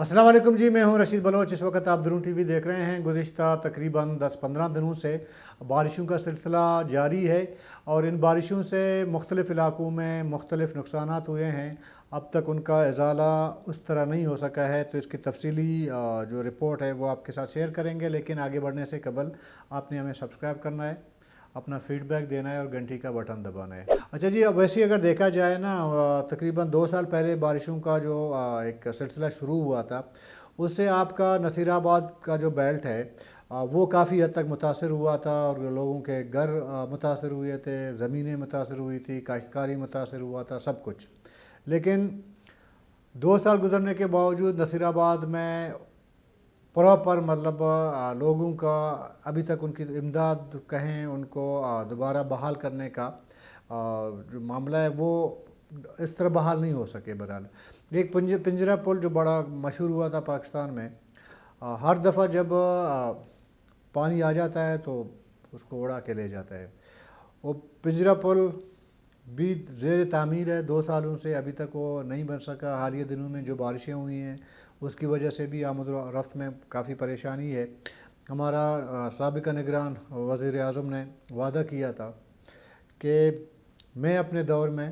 अस्सलाम वालेकुम जी, मैं हूं रशीद बलोच। इस वक्त आप दरून टीवी देख रहे हैं। गुज़िश्ता तकरीबन 10-15 दिनों से बारिशों का सिलसिला जारी है और इन बारिशों से मुख्तलिफ़ इलाक़ों में मुख्तलिफ़ नुकसानात हुए हैं। अब तक उनका इज़ाला उस तरह नहीं हो सका है, तो इसकी तफसीली जो रिपोर्ट है वो आपके साथ शेयर करेंगे। लेकिन आगे बढ़ने से कबल आपने हमें सब्सक्राइब करना है, अपना फ़ीडबैक देना है और घंटी का बटन दबाना है। अच्छा जी, अब वैसे अगर देखा जाए ना, तकरीबन 2 साल पहले बारिशों का जो एक सिलसिला शुरू हुआ था, उससे आपका नसीराबाद का जो बेल्ट है वो काफ़ी हद तक मुतासर हुआ था और लोगों के घर मुतासर हुए थे, ज़मीनें मुतासर हुई थी, काश्तकारी मुतासर हुआ था, सब कुछ। लेकिन 2 साल गुजरने के बावजूद नसीराबाद में प्रॉपर मतलब लोगों का अभी तक उनकी इमदाद कहें, उनको दोबारा बहाल करने का जो मामला है वो इस तरह बहाल नहीं हो सके। बहरहाल एक पिंजरा पुल जो बड़ा मशहूर हुआ था पाकिस्तान में, हर दफ़ा जब पानी आ जाता है तो उसको उड़ा के ले जाता है। वो पिंजरा पुल भी ज़ेर तामीर है 2 सालों से, अभी तक वो नहीं बन सका। हालिया दिनों में जो बारिशें हुई हैं उसकी वजह से भी आमद व रफ्त में काफ़ी परेशानी है। हमारा साबिक़ा निगरान वज़ीर-ए-आज़म ने वादा किया था कि मैं अपने दौर में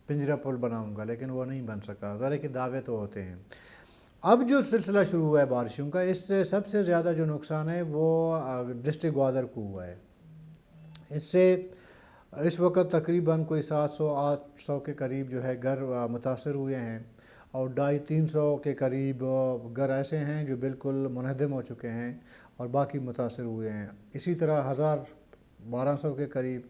पिंजरा पुल बनाऊंगा, लेकिन वो नहीं बन सका। ज़रा के दावे तो होते हैं। अब जो सिलसिला शुरू हुआ है बारिशों का, इससे सबसे ज़्यादा जो नुकसान है वो डिस्ट्रिक्ट ग्वादर को हुआ है। इससे इस वक्त तकरीबन कोई 700-800 के करीब जो है घर मुतासर हुए हैं और 250-300 के करीब घर ऐसे हैं जो बिल्कुल मुनहदम हो चुके हैं और बाकी मुतासर हुए हैं। इसी तरह 1000-1200 के करीब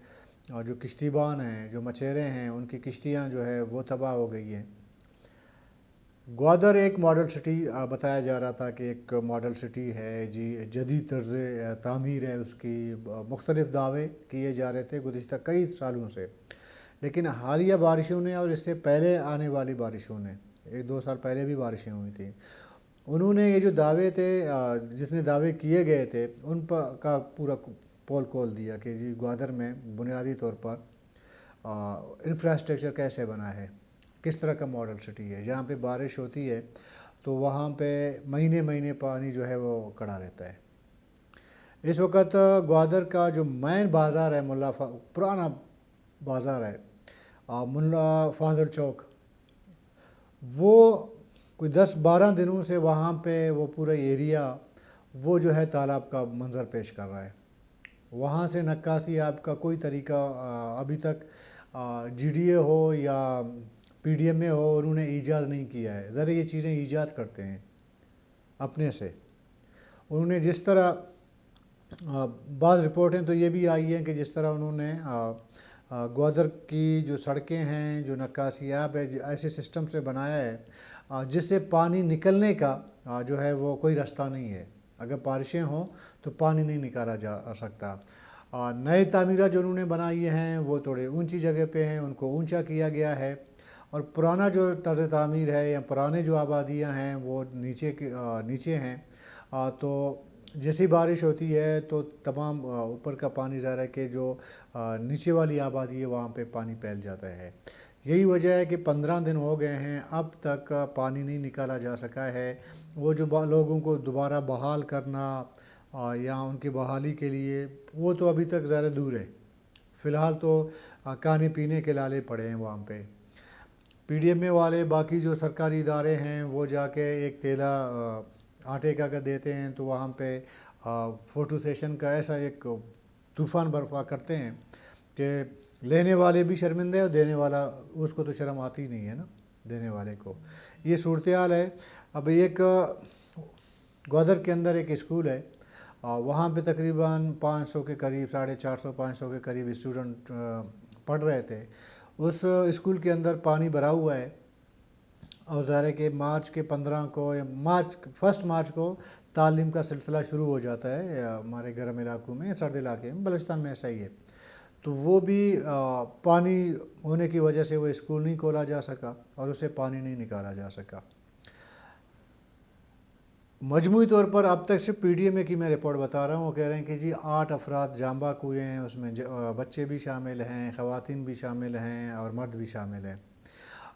जो किश्तीबान हैं, जो मछेरे हैं, उनकी किश्तियाँ जो है वो तबाह हो गई हैं। ग्वादर एक मॉडल सिटी बताया जा रहा था कि एक मॉडल सिटी है जी, जदीद तर्ज़ तामीर है उसकी, मुख्तलिफ़ दावे किए जा रहे थे गुज़िश्ता कई सालों से। लेकिन हालिया बारिशों ने और इससे पहले आने वाली बारिशों ने, 1-2 साल पहले भी बारिशें हुई थी, उन्होंने ये जो दावे थे जितने दावे किए गए थे उन पर का पूरा पोल खोल दिया कि जी ग्वादर में बुनियादी तौर पर इंफ्रास्ट्रक्चर कैसे बना है, किस तरह का मॉडल सिटी है। जहाँ पे बारिश होती है तो वहाँ पे महीने महीने पानी जो है वो खड़ा रहता है। इस वक्त ग्वादर का जो मेन बाज़ार है, पुराना बाज़ार है मुल्ला फाजल चौक, वो कोई 10-12 दिनों से वहाँ पे वो पूरा एरिया वो जो है तालाब का मंज़र पेश कर रहा है। वहाँ से नक्काशी आपका कोई तरीका अभी तक जीडीए हो या पीडीएमए हो उन्होंने ईजाद नहीं किया है। ज़रा ये चीज़ें ईजाद करते हैं अपने से। उन्होंने जिस तरह बाज़ रिपोर्टें तो ये भी आई हैं कि जिस तरह उन्होंने ग्वादर की जो सड़कें हैं, जो नक्काशियाब है, ऐसे सिस्टम से बनाया है जिससे पानी निकलने का जो है वो कोई रास्ता नहीं है। अगर बारिशें हों तो पानी नहीं निकाला जा सकता। नए तामीरात जो उन्होंने बनाई हैं वो थोड़े ऊंची जगह पे हैं, उनको ऊंचा किया गया है। और पुराना जो तर्ज़ तामीर है या पुराने जो आबादियाँ हैं वो नीचे हैं। तो जैसी बारिश होती है तो तमाम ऊपर का पानी ज़रा कि जो नीचे वाली आबादी है वहाँ पे पानी फैल जाता है। यही वजह है कि 15 दिन हो गए हैं अब तक पानी नहीं निकाला जा सका है। वो जो लोगों को दोबारा बहाल करना या उनकी बहाली के लिए वो तो अभी तक ज़रा दूर है। फ़िलहाल तो खाने पीने के लाले पड़े हैं वहाँ पे। पीडीएमए वाले बाकी जो सरकारी इदारे हैं वो जाके एक थैला आटे का अगर देते हैं तो वहाँ पे फ़ोटो सेशन का ऐसा एक तूफ़ान बर्पा करते हैं कि लेने वाले भी शर्मिंदे हैं और देने वाला उसको तो शर्म आती ही नहीं है ना, देने वाले को। ये सूरत हाल है। अब एक ग्वादर के अंदर एक स्कूल है, वहाँ पे तकरीबन 500 के करीब, 450-500 के करीब स्टूडेंट पढ़ रहे थे। उस स्कूल के अंदर पानी भरा हुआ है और ज़ाहिर है कि मार्च के 15 को या फर्स्ट मार्च को तालीम का सिलसिला शुरू हो जाता है हमारे गर्म इलाकों में, सर्द इलाके में, बलूचिस्तान में ऐसा ही है। तो वो भी पानी होने की वजह से वो स्कूल नहीं खोला जा सका और उसे पानी नहीं निकाला जा सका। मजमूई तौर पर अब तक सिर्फ पीडीएमए की मैं रिपोर्ट बता रहा हूँ। वो कह रहे हैं कि जी 8 अफराद जाँ बाक हुए हैं, उसमें बच्चे भी शामिल हैं, ख़वातीन भी शामिल हैं और मर्द भी शामिल हैं।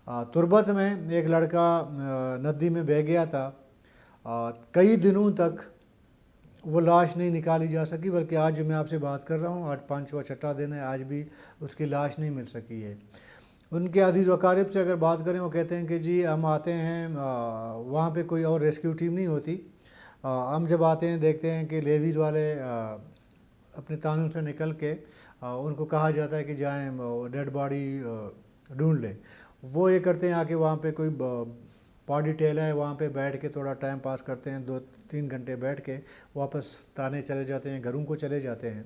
तुर्बत में एक लड़का नदी में बह गया था कई दिनों तक वो लाश नहीं निकाली जा सकी, बल्कि आज जो मैं आपसे बात कर रहा हूँ, आज 5वां छठा दिन है, आज भी उसकी लाश नहीं मिल सकी है। उनके अजीज़ वकारिब से अगर बात करें, वो कहते हैं कि जी हम आते हैं, वहाँ पे कोई और रेस्क्यू टीम नहीं होती। हम जब आते हैं देखते हैं कि लेवीज़ वाले अपने तानों से निकल के उनको कहा जाता है कि जाएं डेड बॉडी ढूंढ लें। वो ये करते हैं, आके वहाँ पे कोई पॉडी टेला है, वहाँ पे बैठ के थोड़ा टाइम पास करते हैं, 2-3 घंटे बैठ के वापस ताने चले जाते हैं, घरों को चले जाते हैं।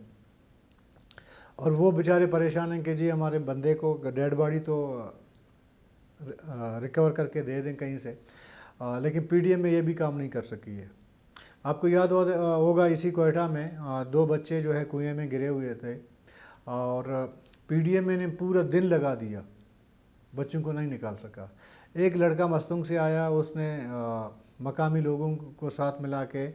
और वो बेचारे परेशान हैं कि जी हमारे बंदे को डेड बॉडी तो रिकवर करके दे दें कहीं से, लेकिन पीडीएम में ये भी काम नहीं कर सकी है। आपको याद होगा इसी कोयटा में 2 बच्चे जो है कुएं में गिरे हुए थे, और पीडीएम ने पूरा दिन लगा दिया, बच्चों को नहीं निकाल सका। एक लड़का मस्तूंग से आया, उसने मकामी लोगों को साथ मिला के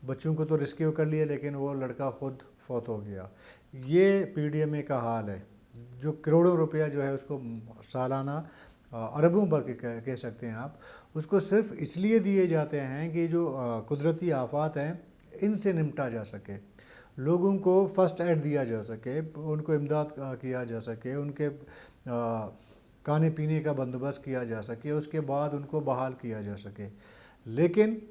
बच्चों को तो रेस्क्यू कर लिया, लेकिन वो लड़का खुद फौत हो गया। ये पीडीएमए का हाल है, जो करोड़ों रुपया जो है उसको सालाना अरबों भर के कह सकते हैं आप, उसको सिर्फ इसलिए दिए जाते हैं कि जो कुदरती आफात हैं इनसे निपटा जा सके, लोगों को फर्स्ट एड दिया जा सके, उनको इमदाद किया जा सके, उनके खाने पीने का बंदोबस्त किया जा सके, उसके बाद उनको बहाल किया जा सके। लेकिन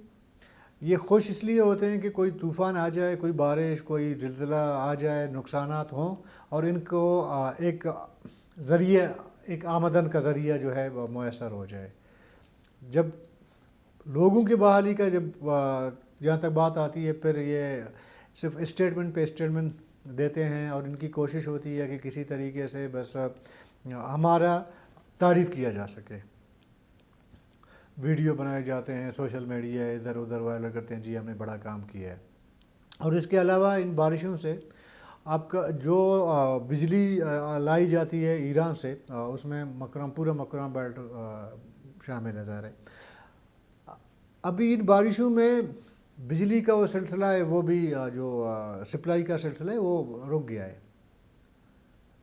ये खुश इसलिए होते हैं कि कोई तूफ़ान आ जाए, कोई बारिश, कोई ज़िलज़ला आ जाए, नुकसानात हों, और इनको एक ज़रिया, एक आमदन का ज़रिया जो है वो मैसर हो जाए। जब लोगों की बहाली का जब जहाँ तक बात आती है, फिर ये सिर्फ स्टेटमेंट पे स्टेटमेंट देते हैं, और इनकी कोशिश होती है कि किसी तरीके से बस हमारा तारीफ़ किया जा सके। वीडियो बनाए जाते हैं, सोशल मीडिया इधर उधर वायरल करते हैं, जी हमने बड़ा काम किया है। और इसके अलावा इन बारिशों से आपका जो बिजली लाई जाती है ईरान से, उसमें मकरम, पूरा मकरम बेल्ट शामिल है ज़ाहिर है। अभी इन बारिशों में बिजली का वो सिलसिला है, वो भी जो सप्लाई का सिलसिला है वो रुक गया है,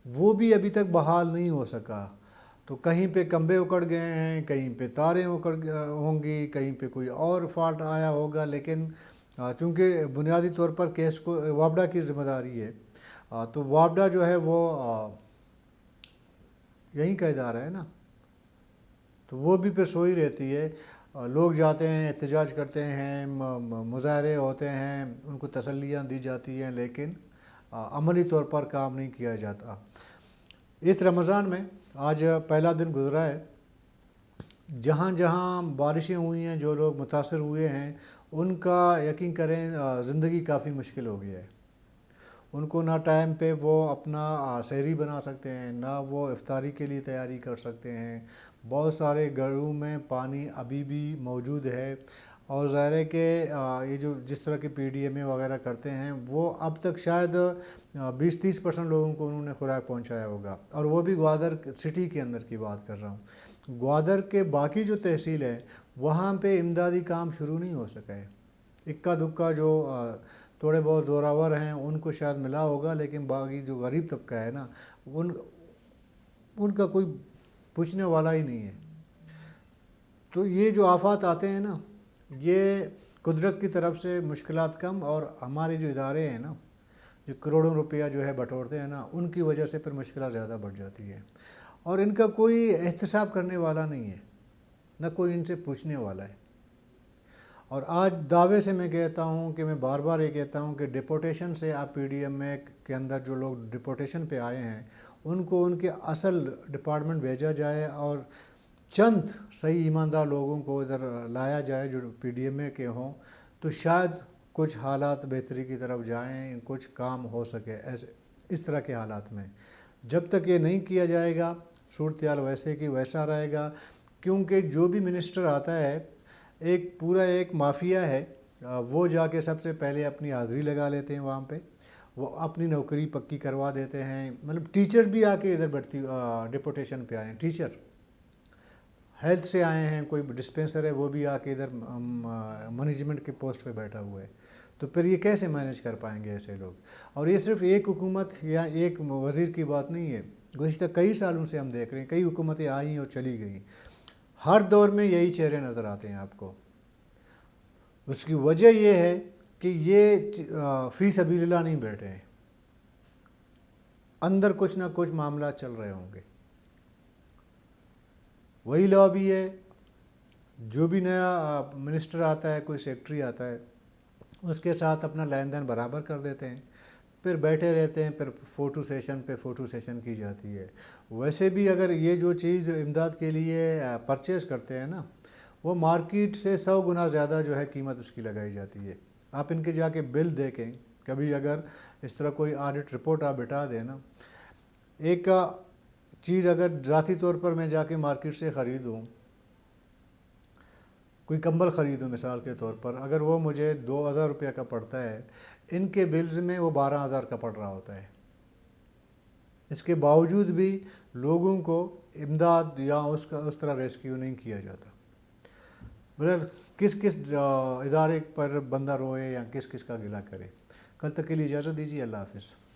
वो भी अभी तक बहाल नहीं हो सका। तो कहीं पे खंभे उखड़ गए हैं, कहीं पे तारें उखड़ होंगी, कहीं पे कोई और फॉल्ट आया होगा, लेकिन चूँकि बुनियादी तौर पर केस को वापडा की ज़िम्मेदारी है, तो वापडा जो है वो यहीं का इदारा है ना, तो वो भी फिर सोई रहती है। लोग जाते हैं, एहतजाज करते हैं, मुजाहरे होते हैं, उनको तसल्लियाँ दी जाती हैं, लेकिन अमली तौर पर काम नहीं किया जाता। इस रमज़ान में आज पहला दिन गुज़रा है, जहाँ जहाँ बारिशें हुई हैं, जो लोग मुतासर हुए हैं, उनका यकीन करें ज़िंदगी काफ़ी मुश्किल हो गया है। उनको ना टाइम पे वो अपना सहरी बना सकते हैं, ना वो इफ्तारी के लिए तैयारी कर सकते हैं। बहुत सारे घरों में पानी अभी भी मौजूद है, और ज़ाहिर है कि ये जो जिस तरह के पीडीएमए वगैरह करते हैं, वो अब तक शायद 20-30% लोगों को उन्होंने खुराक पहुंचाया होगा, और वो भी ग्वादर सिटी के अंदर की बात कर रहा हूँ। ग्वादर के बाकी जो तहसील है, वहाँ पे इमदादी काम शुरू नहीं हो सका है। इक्का दुक्का जो थोड़े बहुत ज़ोरावर हैं उनको शायद मिला होगा, लेकिन बाकी जो गरीब तबका है ना, उनका कोई पूछने वाला ही नहीं है। तो ये जो आफात आते हैं ना, ये कुदरत की तरफ से मुश्किलात कम, और हमारे जो इदारे हैं ना, जो करोड़ों रुपया जो है बटोरते हैं ना, उनकी वजह से फिर मुश्किलात ज़्यादा बढ़ जाती है, और इनका कोई एहतसाब करने वाला नहीं है, ना कोई इनसे पूछने वाला है। और आज दावे से मैं कहता हूँ कि मैं बार बार ये कहता हूँ कि डिपोटेशन से आप पीडीएमए के अंदर जो लोग डिपोटेशन पे आए हैं, उनको उनके असल डिपार्टमेंट भेजा जाए, और चंद सही ईमानदार लोगों को इधर लाया जाए जो पीडीएमए के हों, तो शायद कुछ हालात बेहतरी की तरफ जाएं, कुछ काम हो सके ऐसे इस तरह के हालात में। जब तक ये नहीं किया जाएगा, सूरत हाल वैसे की वैसा रहेगा, क्योंकि जो भी मिनिस्टर आता है, एक पूरा एक माफिया है, वो जाके सबसे पहले अपनी हाज़िरी लगा लेते हैं वहाँ पे, वो अपनी नौकरी पक्की करवा देते हैं। मतलब टीचर भी आके इधर भर्ती डिपोटेशन पे आए हैं, टीचर हेल्थ से आए हैं, कोई डिस्पेंसर है वो भी आके इधर मैनेजमेंट के पोस्ट पे बैठा हुआ है। तो फिर ये कैसे मैनेज कर पाएंगे ऐसे लोग? और ये सिर्फ एक हुकूमत या एक वज़ीर की बात नहीं है, गुज़िश्ता कई सालों से हम देख रहे हैं, कई हुकूमतें आई और चली गई, हर दौर में यही चेहरे नज़र आते हैं आपको। اس کی وجہ یہ ہے کہ یہ فی سبیل اللہ نہیں بیٹھے ہیں، اندر کچھ نہ کچھ معاملات چل رہے ہوں گے۔ وہی لابی ہے، جو بھی نیا منسٹر آتا ہے، کوئی سیکٹری آتا ہے، اس کے ساتھ اپنا لین دین برابر کر دیتے ہیں، پھر بیٹھے رہتے ہیں، پھر فوٹو سیشن پہ فوٹو سیشن کی جاتی ہے۔ ویسے بھی اگر یہ جو چیز امداد کے لیے پرچیز کرتے ہیں نا، وہ مارکیٹ سے 100 گنا زیادہ جو ہے قیمت اس کی لگائی جاتی ہے۔ آپ ان کے جا کے بل دیکھیں، کبھی اگر اس طرح کوئی آڈٹ رپورٹ آپ بتا دیں نا، ایک چیز اگر ذاتی طور پر میں جا کے مارکیٹ سے خریدوں، کوئی کمبل خریدوں مثال کے طور پر، اگر وہ مجھے 2000 روپیہ کا پڑتا ہے، ان کے بلز میں وہ 12000 کا پڑ رہا ہوتا ہے۔ اس کے باوجود بھی لوگوں کو امداد یا اس طرح ریسکیو نہیں کیا جاتا۔ بہرحال کس کس ادارے پر بندہ روئے یا کس کس کا گلہ کرے۔ کل تک کے لیے اجازت دیجیے، اللہ حافظ۔